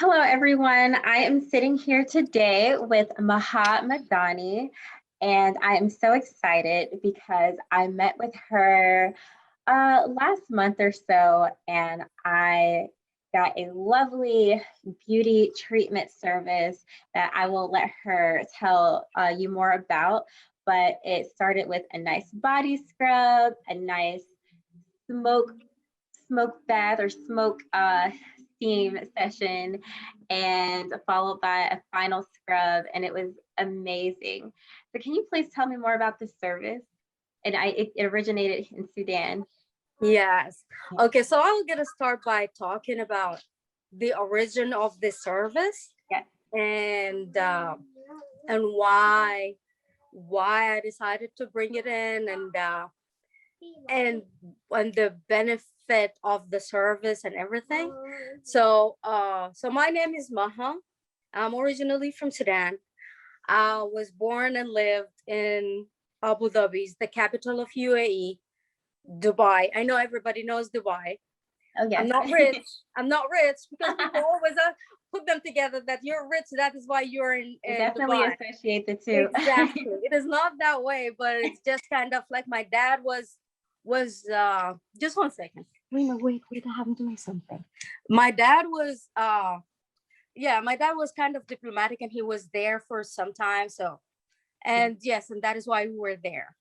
Hello, everyone. I am sitting here today with Maha Mendani, and I am so excited because I met with her last month or so, and I got a lovely beauty treatment service that I will let her tell you more about. But it started with a nice body scrub, a nice smoke smoke bath or smoke steam session, and followed by a final scrub, and it was amazing. So can you please tell me more about this service? And it originated in Sudan. Yes. Okay, so I'm gonna start by talking about the origin of the service Yeah. and why I decided to bring it in and the benefit of the service and everything. So my name is Maha. I'm originally from Sudan. I was born and lived in Abu Dhabi, the capital of UAE, Dubai. I know everybody knows Dubai. Oh yes. I'm not rich. I'm not rich because people always put them together that you're rich. That is why you're in Definitely Dubai. associate the two. Exactly. It is not that way, but it's just kind of like my dad was just one second. Wait, I haven't doing something. My dad was my dad was kind of diplomatic and he was there for some time. So and yes, and that is why we were there.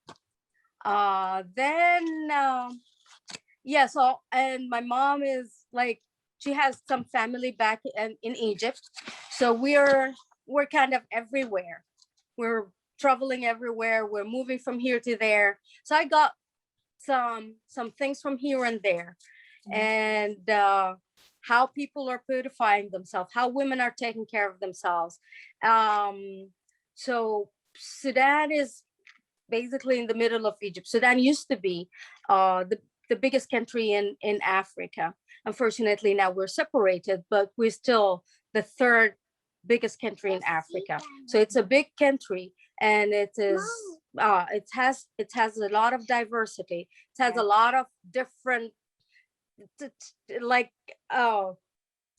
So and my mom is like she has some family back in Egypt. So we're kind of everywhere. We're traveling everywhere. We're moving from here to there. So I got some things from here and there. And how people are purifying themselves, how women are taking care of themselves. So Sudan is basically in the middle of Egypt. Sudan used to be the biggest country in Africa. Unfortunately, now we're separated, but we're still the third biggest country in Africa. So it's a big country, and it has a lot of diversity. It has a lot of different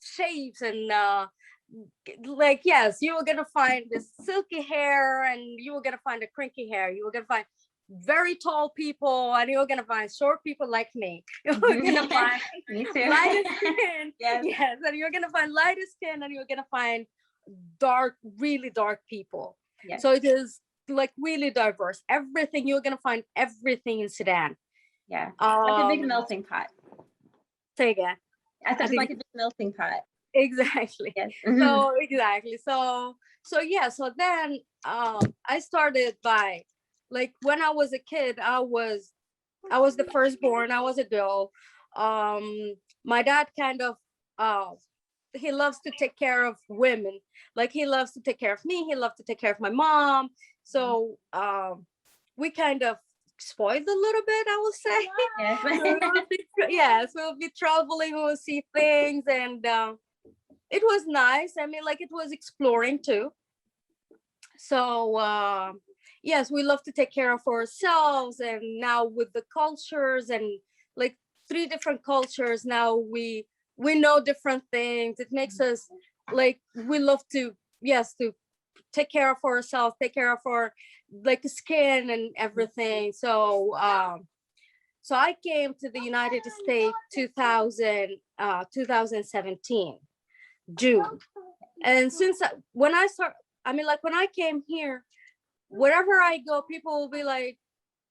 shapes and yes, you were gonna find this silky hair, and you were gonna find a crinkly hair. You were gonna find very tall people, and you're gonna find short people like me. You're gonna find lighter skin. Yes, and you're gonna find lighter skin, and you're gonna find really dark people. Yes. So it is like really diverse. Everything, you're gonna find everything in Sudan. Yeah, like a big melting pot. Say again. I thought it's like a big melting pot. Exactly. Yes. So exactly. So then I started by, like, when I was a kid, I was the firstborn. I was a girl. My dad kind of he loves to take care of women. Like, he loves to take care of me. He loves to take care of my mom. So we kind of spoiled a little bit, I will say. Yes. We'll be traveling, we'll see things, and it was nice. I mean, like, it was exploring too. So yes, we love to take care of ourselves. And now with the cultures, and like 3 different cultures, now we know different things. It makes us, like, we love to take care of ourselves, take care of our, like, skin and everything. So I came to the United States 2017 June. And when I came here, wherever I go, people will be like,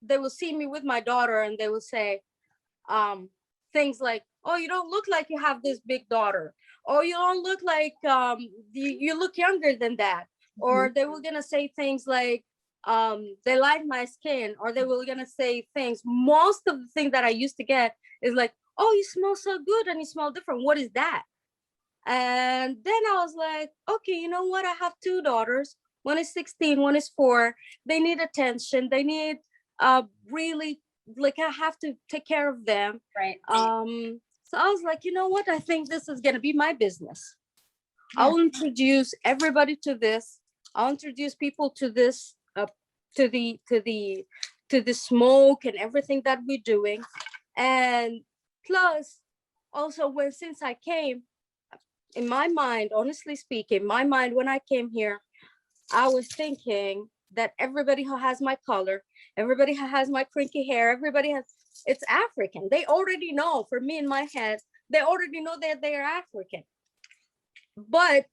they will see me with my daughter, and they will say things like, oh, you don't look like you have this big daughter. Oh, you don't look like you look younger than that. Or they were gonna say things like they like my skin, or they were gonna say things. Most of the things that I used to get is like, oh, you smell so good and you smell different. What is that? And then I was like, okay, you know what? I have 2 daughters. One is 16, one is 4. They need attention. They need really, like, I have to take care of them. Right. So I was like, you know what? I think this is gonna be my business. Yeah. I'll introduce everybody to this. I'll introduce people to this, to the smoke and everything that we're doing. And plus, also, since I came, in my mind, honestly speaking, my mind when I came here, I was thinking that everybody who has my color, everybody who has my crinkly hair, everybody has, it's African. They already know, for me in my head, they already know that they are African. But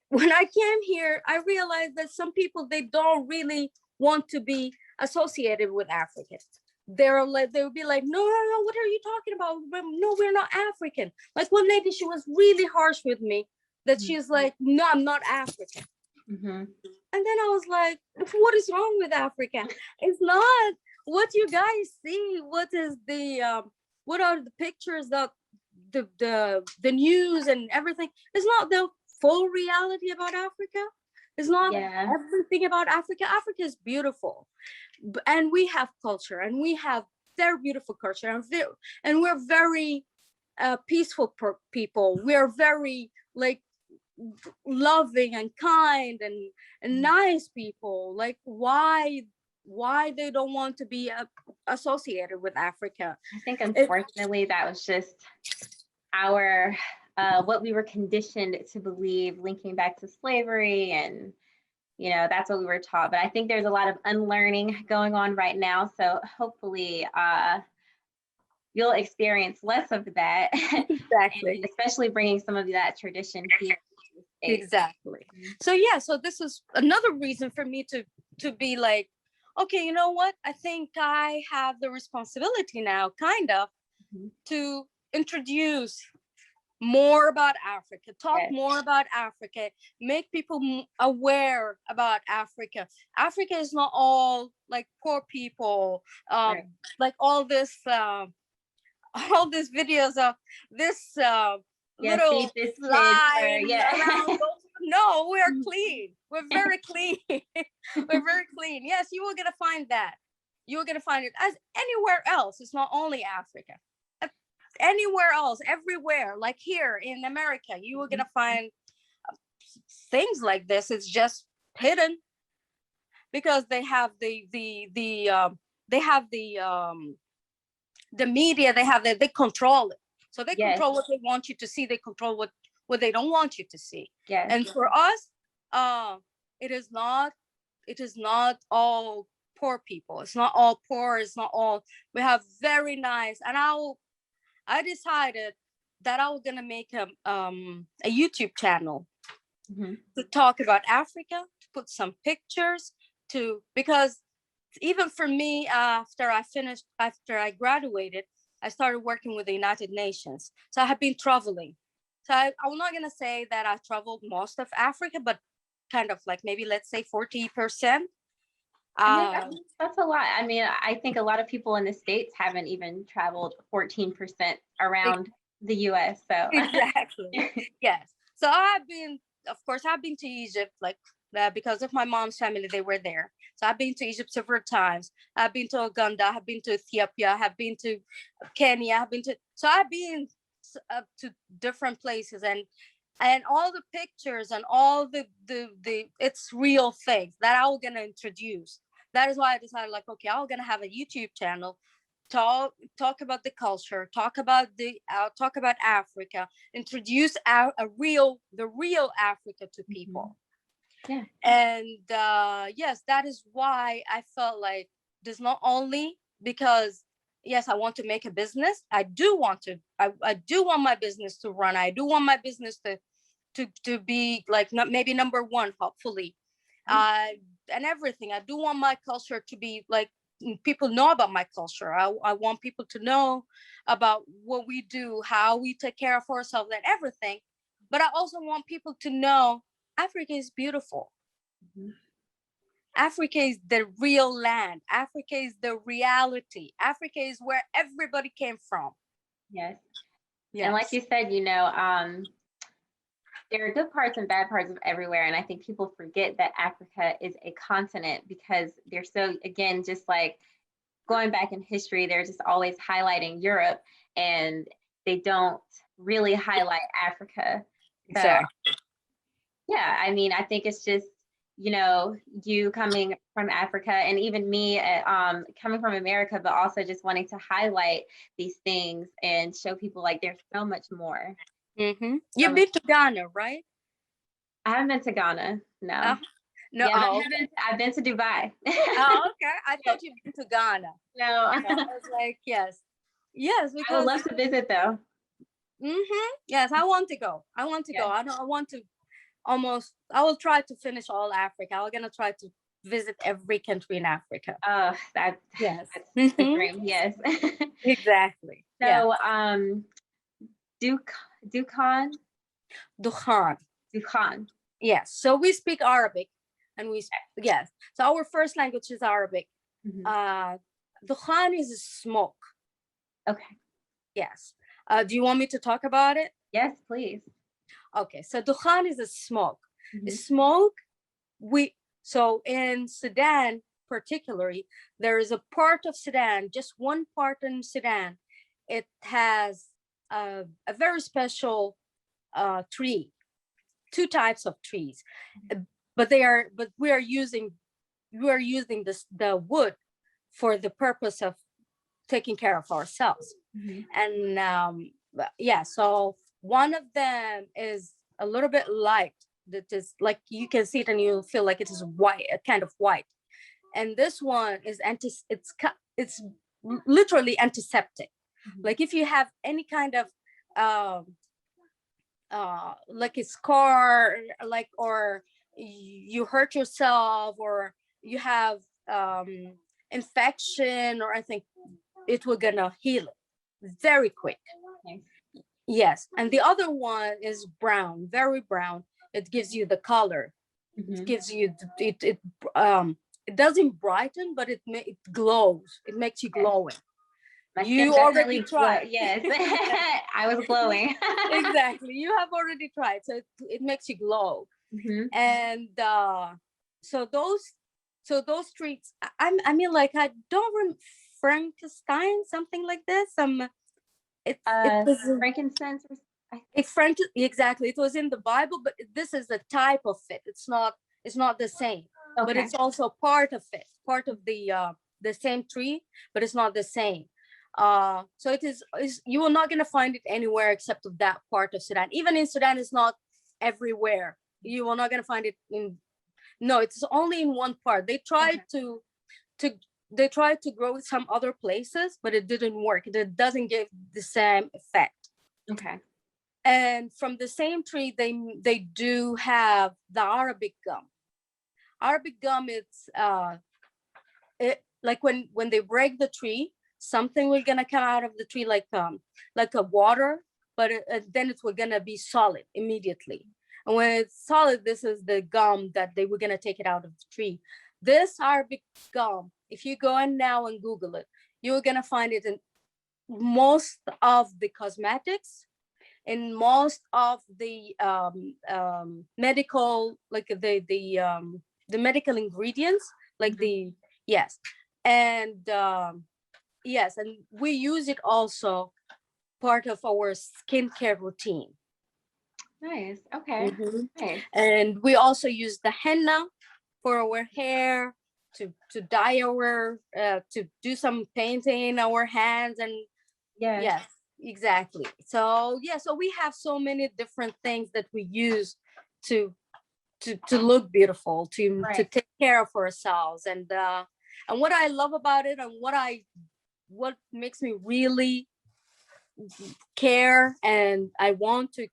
when I came here, I realized that some people, they don't really want to be associated with Africans. They're like, they'll be like, no, no, no, what are you talking about? No, we're not African. Like one lady, she was really harsh with me, that she's like, no, I'm not African. Mm-hmm. And then I was like, what is wrong with Africa? It's not what you guys see. What is the what are the pictures that the news and everything? It's not the full reality about Africa. It's not everything about Africa. Africa is beautiful, and we have culture, and we have very beautiful culture, and we're very peaceful people. We're very like loving and kind and nice people. Like why they don't want to be associated with Africa? I think unfortunately that was just our what we were conditioned to believe, linking back to slavery, and you know, that's what we were taught. But I think there's a lot of unlearning going on right now, so hopefully you'll experience less of that. Exactly. Especially bringing some of that tradition here. Exactly. So yeah, so this is another reason for me to be like, okay, you know what, I think I have the responsibility now, kind of, to introduce more about Africa, talk more about Africa, make people aware about Africa. Africa is not all like poor people, like all these videos of this little slime around. No, we are clean. We're very clean. We're very clean. Yes, you will gonna find that. You're gonna find it as anywhere else. It's not only Africa. Anywhere else, everywhere, like here in America, you are gonna find things like this. It's just hidden because they have the media. They control it. So they control what they want you to see. They control what they don't want you to see. And for us, it is not all poor people. It's not all poor. It's not all. We have very nice. And I decided that I was gonna make a YouTube channel to talk about Africa, to put some pictures, because even for me, after I graduated, I started working with the United Nations. So I have been traveling. So I'm not gonna say that I traveled most of Africa, but kind of like maybe let's say 40%. That's a lot. I mean, I think a lot of people in the States haven't even traveled 14% around the US. So exactly. Yes. So I've been to Egypt, like because of my mom's family, they were there. So I've been to Egypt several times. I've been to Uganda. I've been to Ethiopia. I've been to Kenya. I've been to different places, and all the pictures and all the it's real things that I'm gonna introduce. That is why I decided, like, okay, I'm gonna have a YouTube channel, talk about the culture, talk about Africa, introduce the real Africa to people. And yes, that is why I felt like this, not only because yes, I want to make a business. I do want my business to run. I do want my business to be like maybe number one, hopefully. And everything. I do want my culture to be like, people know about my culture. I want people to know about what we do, how we take care of ourselves and everything. But I also want people to know Africa is beautiful. Africa is the real land. Africa is the reality. Africa is where everybody came from. Yes. And like you said, you know, there are good parts and bad parts of everywhere. And I think people forget that Africa is a continent because they're so, again, just like going back in history, they're just always highlighting Europe and they don't really highlight Africa. So, exactly. Yeah, I mean, I think it's just, you know, you coming from Africa and even me coming from America, but also just wanting to highlight these things and show people like there's so much more. You've been to Ghana, right? I haven't been to Ghana. No. No. Yeah, Oh, okay. I've been to Dubai. Oh, okay. I thought you've been to Ghana. No. I was like, yes, I would because love to visit though. yes, I want to go. I want to go. Yeah. I want to I will try to finish all Africa. I'm gonna try to visit every country in Africa. Oh, that's Yes. the dream. Yes. Exactly. So, Dukhan, Dukhan. Dukhan. Yes. So we speak Arabic, and yes. So our first language is Arabic. Dukhan is smoke. Okay. Yes. Do you want me to talk about it? Yes, please. Okay. So Dukhan is a smoke. Smoke. So in Sudan, particularly, there is a part of Sudan, just one part in Sudan. It has a very special tree, two types of trees, but we are using the wood for the purpose of taking care of ourselves. And yeah, so one of them is a little bit light, that is like you can see it and you feel like it is white, kind of white. And this one is it's literally antiseptic. Like if you have any kind of like a scar, like, or you hurt yourself, or you have infection, or I think it will gonna heal it very quick. Okay. Yes. And the other one is brown, very brown. It gives you the color. It gives you it doesn't brighten, but it glows. It makes you glowing. You already tried. Yes. I was glowing. Exactly. You have already tried. So it makes you glow. And so those treats, I mean, like, I don't remember, Frankenstein, something like this. It was frankincense. Exactly. It was in the Bible, but this is the type of it. It's not the same. Okay. But it's also part of it, part of the same tree, but it's not the same. So it is you are not going to find it anywhere except of that part of Sudan. Even in Sudan, it's not everywhere. You are not going to find it it's only in one part. They tried they tried to grow it some other places, but it didn't work. It doesn't give the same effect. Okay. And from the same tree, they do have the Arabic gum. Arabic gum, it's like when they break the tree, something will gonna come out of the tree, like a water, but then it will gonna be solid immediately. And when it's solid, this is the gum that they were gonna take it out of the tree. This Arabic gum, if you go in now and Google it, you're gonna find it in most of the cosmetics, in most of the medical, like the medical ingredients, like yes, and yes, and we use it also part of our skincare routine. Nice. Okay. Nice. And we also use the henna for our hair, to dye our to do some painting in our hands, and yes, exactly. So so we have so many different things that we use to look beautiful, to take care of ourselves. And what I love about it, and what makes me really care, and I want to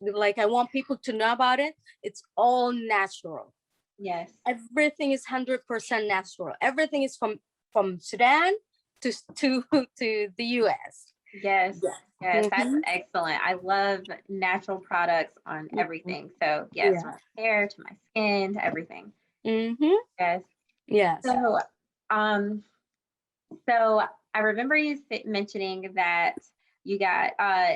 like, I want people to know about it, it's all natural. Yes. Everything is 100% natural. Everything is from Sudan to the US. Yes. Yes. That's excellent. I love natural products on everything. So yes, from my hair to my skin to everything. Yes. Yes. So I remember you mentioning that you got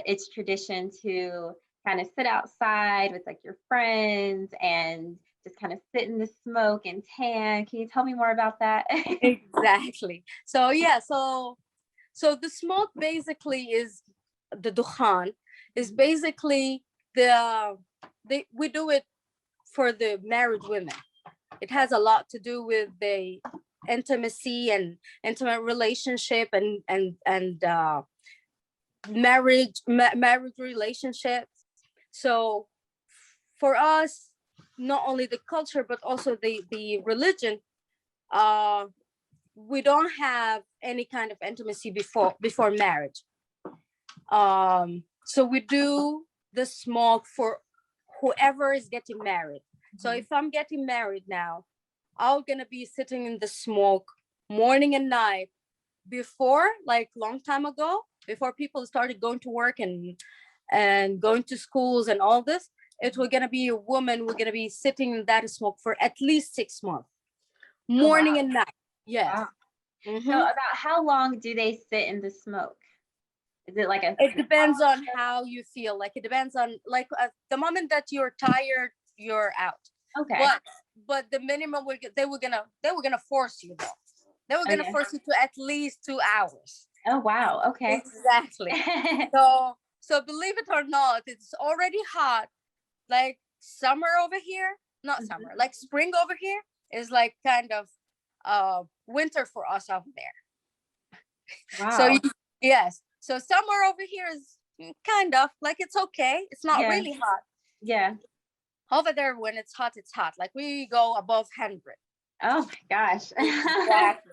it's tradition to kind of sit outside with like your friends and just kind of sit in the smoke and tan. Can you tell me more about that? Exactly. So so the smoke basically is the dukhan, is basically we do it for the married women. It has a lot to do with the intimacy and intimate relationship, and marriage relationships. So for us, not only the culture but also the religion, we don't have any kind of intimacy before marriage. So we do the smoke for whoever is getting married. So if I'm getting married now, I'm gonna be sitting in the smoke morning and night. Before, like long time ago, before people started going to work and going to schools and all this, it was gonna be a woman. We're gonna be sitting in that smoke for at least 6 months, morning and night. Yes. Wow. So about how long do they sit in the smoke? Is it like a? It depends on how you feel. Like it depends on like the moment that you're tired, you're out. Okay. But the minimum they were gonna force you though. They were gonna force you to at least 2 hours. Oh wow. Okay. Exactly. So believe it or not, it's already hot. Like summer over here, not summer, like spring over here is like kind of winter for us over there. Wow. So yes. So summer over here is kind of like it's okay. It's not really hot. Yeah. Over there, when it's hot, it's hot. Like we go above 100. Oh my gosh. Exactly.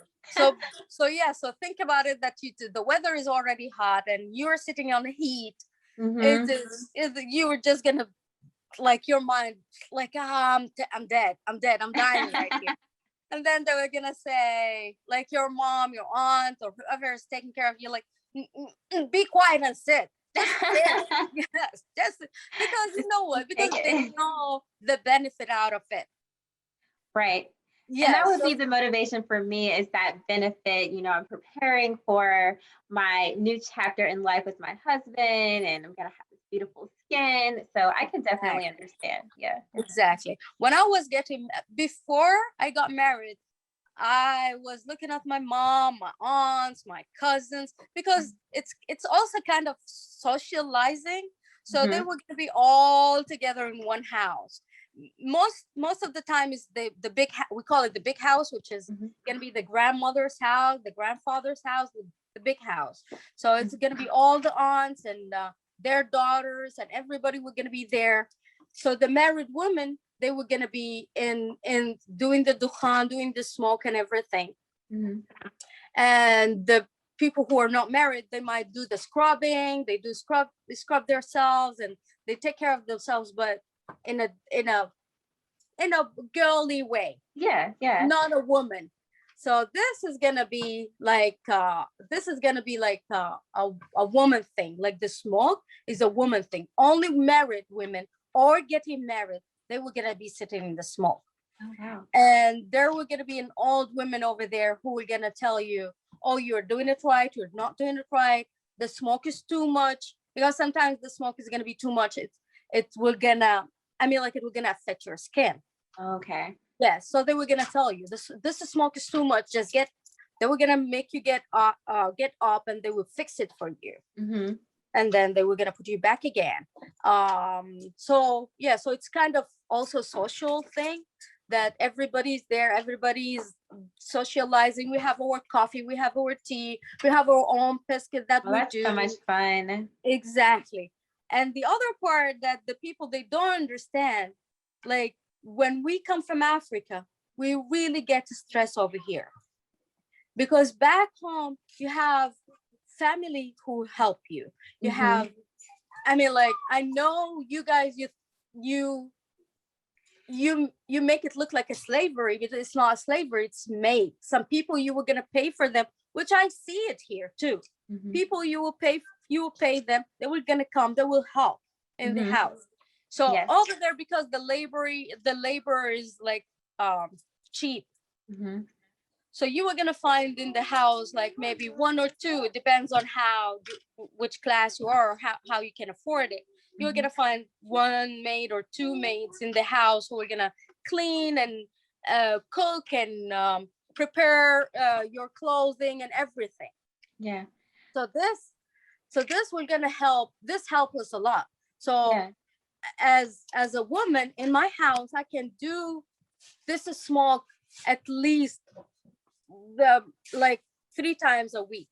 So yeah. So think about it that the weather is already hot and you're sitting on the heat. You were just gonna like your mind like I'm dead. I'm dying right here. And then they were gonna say like your mom, your aunt, or whoever is taking care of you, like be quiet and sit. Just sit. Yes, just because you know what? Because they know the benefit out of it. Right. Yeah. And that would be the motivation for me, is that benefit. You know, I'm preparing for my new chapter in life with my husband, and I'm gonna have this beautiful skin. So I can definitely understand. Yeah. Exactly. When I was before I got married, I was looking at my mom, my aunts, my cousins, because it's also kind of socializing. So they were gonna be all together in one house. Most of the time is the big we call it the big house, which is gonna be the grandmother's house, the grandfather's house, the big house. So it's gonna be all the aunts and their daughters and everybody were gonna be there. So the married women, they were gonna be in doing the dukhan, doing the smoke and everything. And the people who are not married, they might do the scrubbing. They scrub themselves and they take care of themselves, but in a girly way. Yeah. Not a woman. So this is gonna be like a woman thing. Like the smoke is a woman thing. Only married women or getting married, they were gonna be sitting in the smoke. Oh wow. And there were gonna be an old women over there who were gonna tell you, oh, you're doing it right, you're not doing it right, the smoke is too much. Because sometimes the smoke is gonna be too much. It will gonna affect your skin. Okay. Yeah, so they were gonna tell you this smoke is too much. They were gonna make you get up, and they will fix it for you. And then they were gonna put you back again. So it's kind of also social thing that everybody's there, everybody's socializing. We have our coffee, we have our tea, we have our own biscuit that we that's do. so much fun. Exactly. And the other part that the people, they don't understand, like when we come from Africa, we really get stressed over here. Because back home, you have family who help you. You have, I know you guys, you make it look like a slavery, but it's not a slavery, it's made. Some people you were gonna pay for them, which I see it here too. People you will pay them, they were gonna come, they will help in the house. So over there, because the labor is like cheap. So you were gonna find in the house like maybe one or two, it depends on which class you are or how you can afford it. You're gonna find one maid or two maids in the house who are gonna clean and cook and prepare your clothing and everything. Yeah. So this we're gonna help. This helps us a lot. So as a woman in my house, I can do this smoke at least 3 times a week.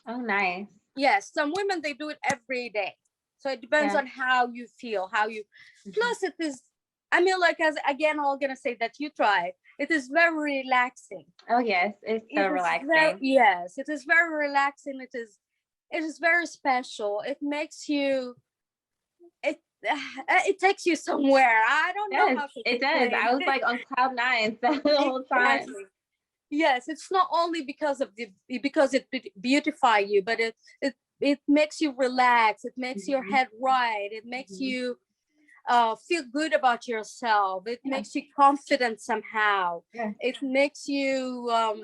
Oh, nice. Yes, some women, they do it every day. So it depends on how you feel, how you, plus it is, I mean, like, as again, I'm gonna say that you try it is very relaxing. Oh yes, it's so relaxing. Yes, it is very relaxing. It is very special. It makes you, it takes you somewhere. I don't know how to it does. explain. I was like on cloud nine the whole time. Exactly. Yes, it's not only because it beautify you, but it makes you relax. It makes your head right. It makes you feel good about yourself. It makes you confident somehow. It makes you I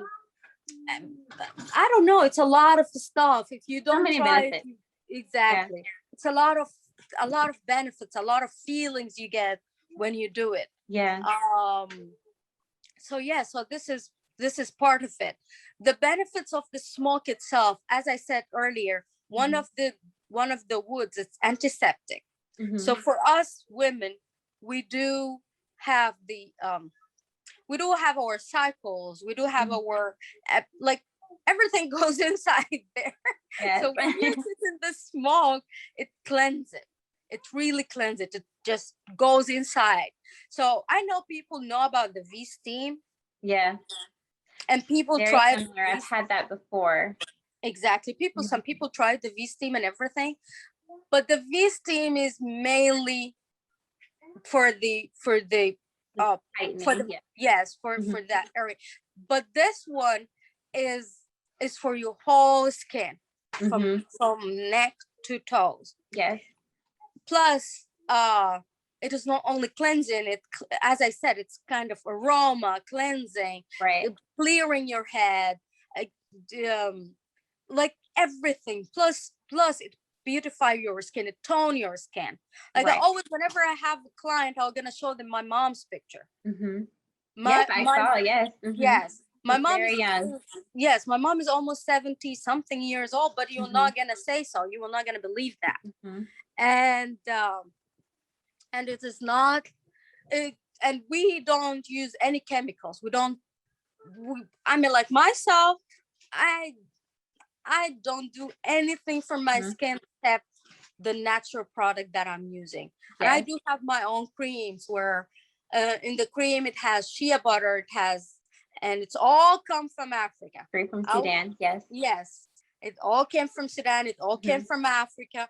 don't know, it's a lot of stuff. If you don't try it, exactly. It's a lot of benefits, a lot of feelings you get when you do it. So this is part of it. The benefits of the smoke itself, as I said earlier, one of the woods, it's antiseptic. So for us women, we do have our cycles, we do have our like everything goes inside there. So when you sit in the smoke, it cleanses it. It really cleanses it. It just goes inside. So I know people know about the V steam. And people try it. I've had that before. Exactly. Some people try the V steam and everything, but the V steam is mainly for that area. But this one is for your whole skin, from neck to toes. Plus it is not only cleansing, it, as I said, it's kind of aroma cleansing, clearing your head, like everything. Plus it beautify your skin, it tone your skin. Like I always, whenever I have a client, I'm gonna show them my mom's picture. I saw. Yes, my mom very young. Yes, my mom is almost 70 something years old, but you're not gonna say so. You are not gonna believe that. And it is not and we don't use any chemicals. I mean, like myself, I don't do anything for my skin except the natural product that I'm using. And I do have my own creams where in the cream it has shea butter, and it's all come from Africa. Straight from Sudan. Yes, it all came from Sudan. It all came from Africa.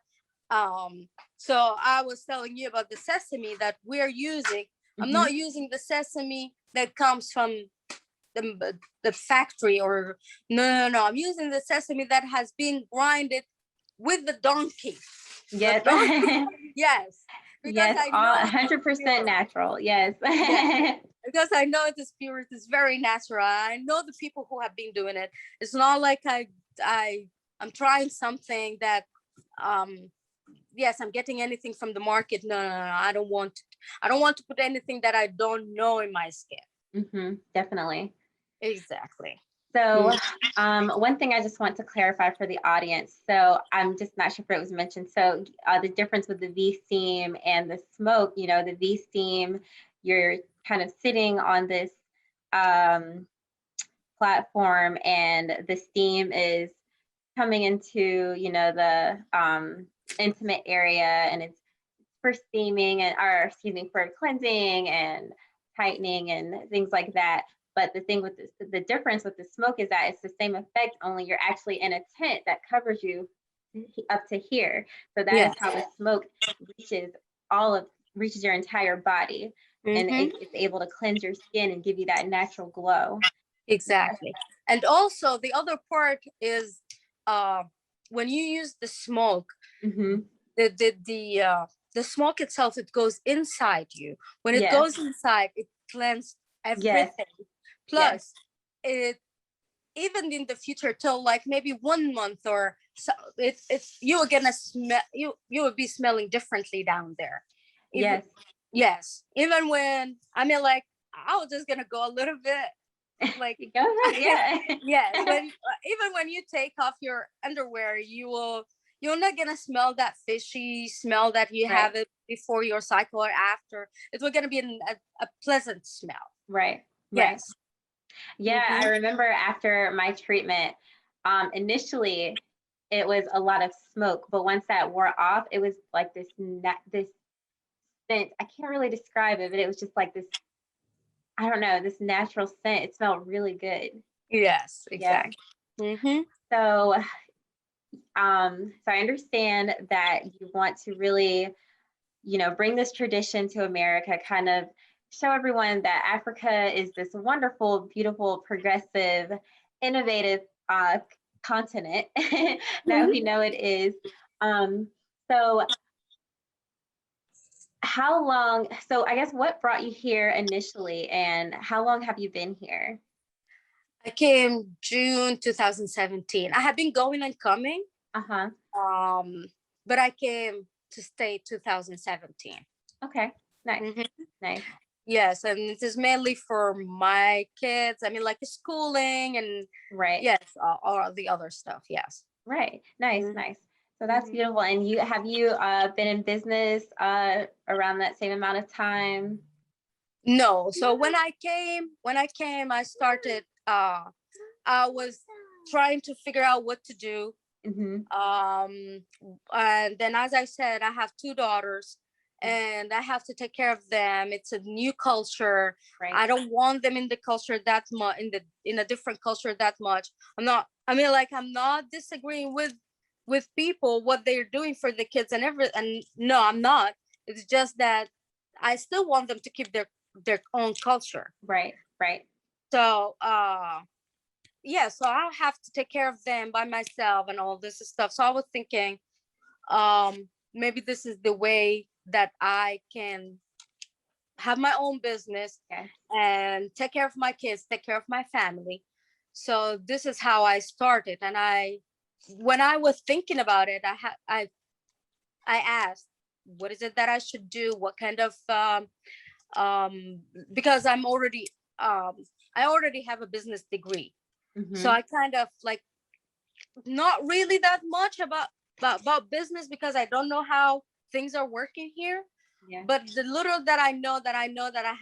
So I was telling you about the sesame that we're using. I'm not using the sesame that comes from the factory, or no. I'm using the sesame that has been grinded with the donkey. Yes. Because I know 100% natural. Because I know it is pure. It is very natural. I know the people who have been doing it. It's not like I'm trying something that I'm getting anything from the market. No, I don't want to put anything that I don't know in my skin. Definitely. Exactly. So one thing I just want to clarify for the audience. So I'm just not sure if it was mentioned. So the difference with the V steam and the smoke, the V steam, you're kind of sitting on this platform, and the steam is coming into, the intimate area, and it's for steaming for cleansing and tightening and things like that. But the thing with the difference with the smoke is that it's the same effect, only you're actually in a tent that covers you up to here. So that is how the smoke reaches your entire body, and it's able to cleanse your skin and give you that natural glow. Exactly. And also the other part is when you use the smoke, the smoke itself, it goes inside you. When it goes inside, it cleanses everything. Plus it, even in the future, till like maybe 1 month or so, it's you are gonna smell, you will be smelling differently down there. Even when, I mean, like, I was just gonna go a little bit, like, go ahead. Even when you take off your underwear, you're not gonna smell that fishy smell that you have it before your cycle or after. It's gonna be a pleasant smell. I remember after my treatment, initially it was a lot of smoke. But once that wore off, it was like this scent. I can't really describe it, but it was just like this, I don't know, this natural scent. It smelled really good. Yes, Yeah. exactly. Mm-hmm. So, so I understand that you want to really, bring this tradition to America, kind of show everyone that Africa is this wonderful, beautiful, progressive, innovative continent that we know it is. So how long, so I guess what brought you here initially, and how long have you been here? I came June 2017. I have been going and coming, Uh-huh. but I came to stay 2017. Okay. Nice. Mhm. Nice. Yes, and it is mainly for my kids. I mean, like schooling and Right. yes, all the other stuff. Yes. Right. Nice. Mhm. Nice. So that's Mhm. beautiful. And you been in business around that same amount of time? No. So when I came, I started. I was trying to figure out what to do. Mm-hmm. And then, as I said, I have two daughters, and I have to take care of them. It's a new culture. Right. I don't want them in the culture that much, in a different culture that much. I'm not. I mean, like, I'm not disagreeing with people what they're doing for the kids and and no, I'm not. It's just that I still want them to keep their own culture. Right. Right. So yeah, so I'll have to take care of them by myself and all this stuff. So I was thinking, maybe this is the way that I can have my own business. Okay. And take care of my kids, take care of my family. So this is how I started. And when I was thinking about it, I asked, what is it that I should do? What kind of because I already have a business degree. Mm-hmm. So I kind of like not really that much about business, because I don't know how things are working here. Yeah. But the little that I know that I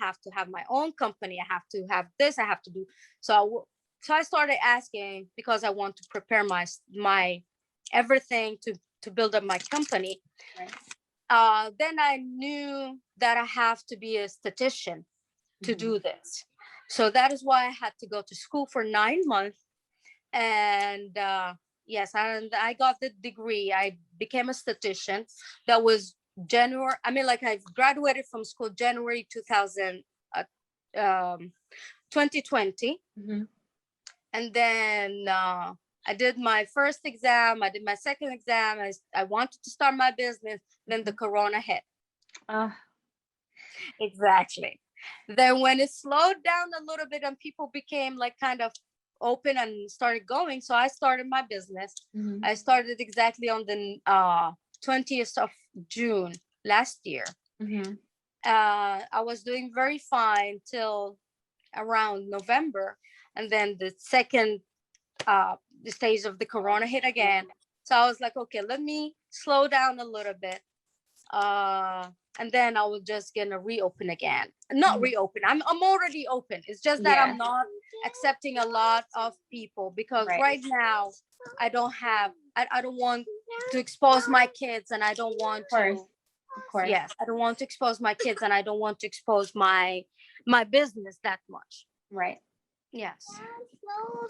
have to have my own company. I have to have this. I have to do. So I started asking, because I want to prepare my everything to build up my company. Right. Then I knew that I have to be a statistician to Mm-hmm. do this. So that is why I had to go to school for 9 months. And yes, and I got the degree. I became a statistician. That was January. I mean, like, I graduated from school January 2020. Mm-hmm. And then I did my first exam. I did my second exam. I wanted to start my business. Then the corona hit. Exactly. Then when it slowed down a little bit and people became like kind of open and started going, so I started my business. Mm-hmm. I started exactly on the 20th of June last year. Mm-hmm. I was doing very fine till around November, and then the second the stage of the corona hit again. So I was like, okay, let me slow down a little bit. And then I was just gonna reopen again. Not reopen. I'm already open. It's just that I'm not accepting a lot of people, because right now I don't want to expose my kids, and I don't want to. Of course. Yes, I don't want to expose my kids, and I don't want to expose my business that much. Right. Yes.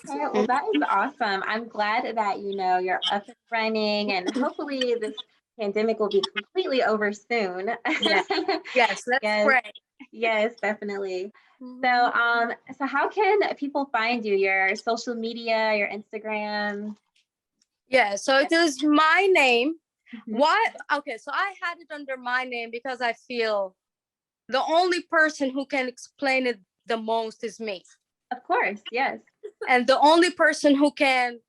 Okay, well, that is awesome. I'm glad that you're up and running, and hopefully this pandemic will be completely over soon. Yes, yes, let's pray. Yes, definitely. So how can people find you? Your social media, your Instagram? Yeah, so it is my name. Mm-hmm. Why? Okay, so I had it under my name because I feel the only person who can explain it the most is me. Of course, yes. And the only person who can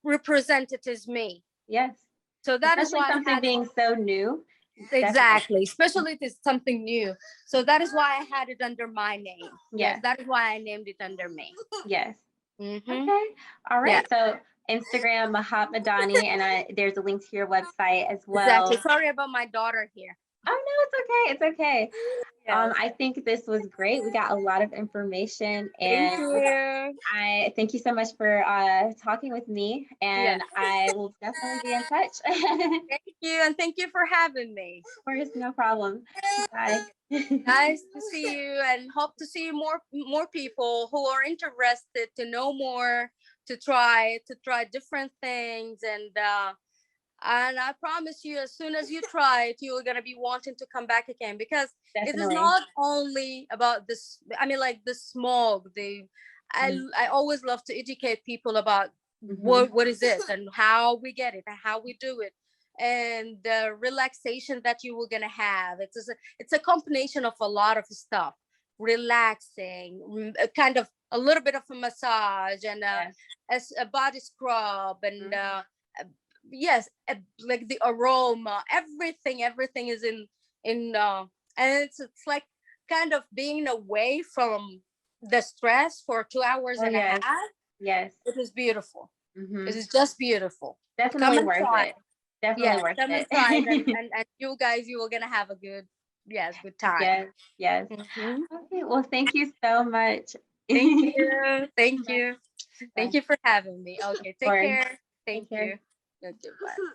represent it is me. Yes. So that Especially is why something being so new. Exactly. Especially if it's something new. So that is why I had it under my name. Yes, that is why I named it under me. Yes. Mm-hmm. Okay. All right. So Instagram, Maha Mendani, and there's a link to your website as well. Exactly. Sorry about my daughter here. Oh, no, it's okay. It's okay. Yes. I think this was great. We got a lot of information, Thank and you. I thank you so much for talking with me, Yes. and I will definitely be in touch. Of Thank you, and thank you for having me. course, no problem. Bye. Nice to see you, and hope to see more people who are interested to know more, to try different things, and I promise you, as soon as you try it, you're gonna be wanting to come back again, because it is Definitely. not only about this. I mean, like the smog. I always love to educate people about what is it and how we get it and how we do it, and the relaxation that you were gonna have. It's a combination of a lot of stuff. Relaxing, kind of a little bit of a massage, and Yes. a body scrub, and Mhm. yes, like the aroma, everything is in and it's like kind of being away from the stress for 2 hours Oh, and a yes. half. Yes. It is beautiful. It Hmm. is just beautiful. Come Definitely and worth try. it. Definitely Yes, worth come and try it, it. and you guys, you are gonna have a good, yes, good time. Yes. Yes. Mhm. Okay. Well, thank you so much. Thank Bye. you, thank you, Bye. thank you for having me. Okay, Of take course. care. Thank Take care. you. Okay, bye.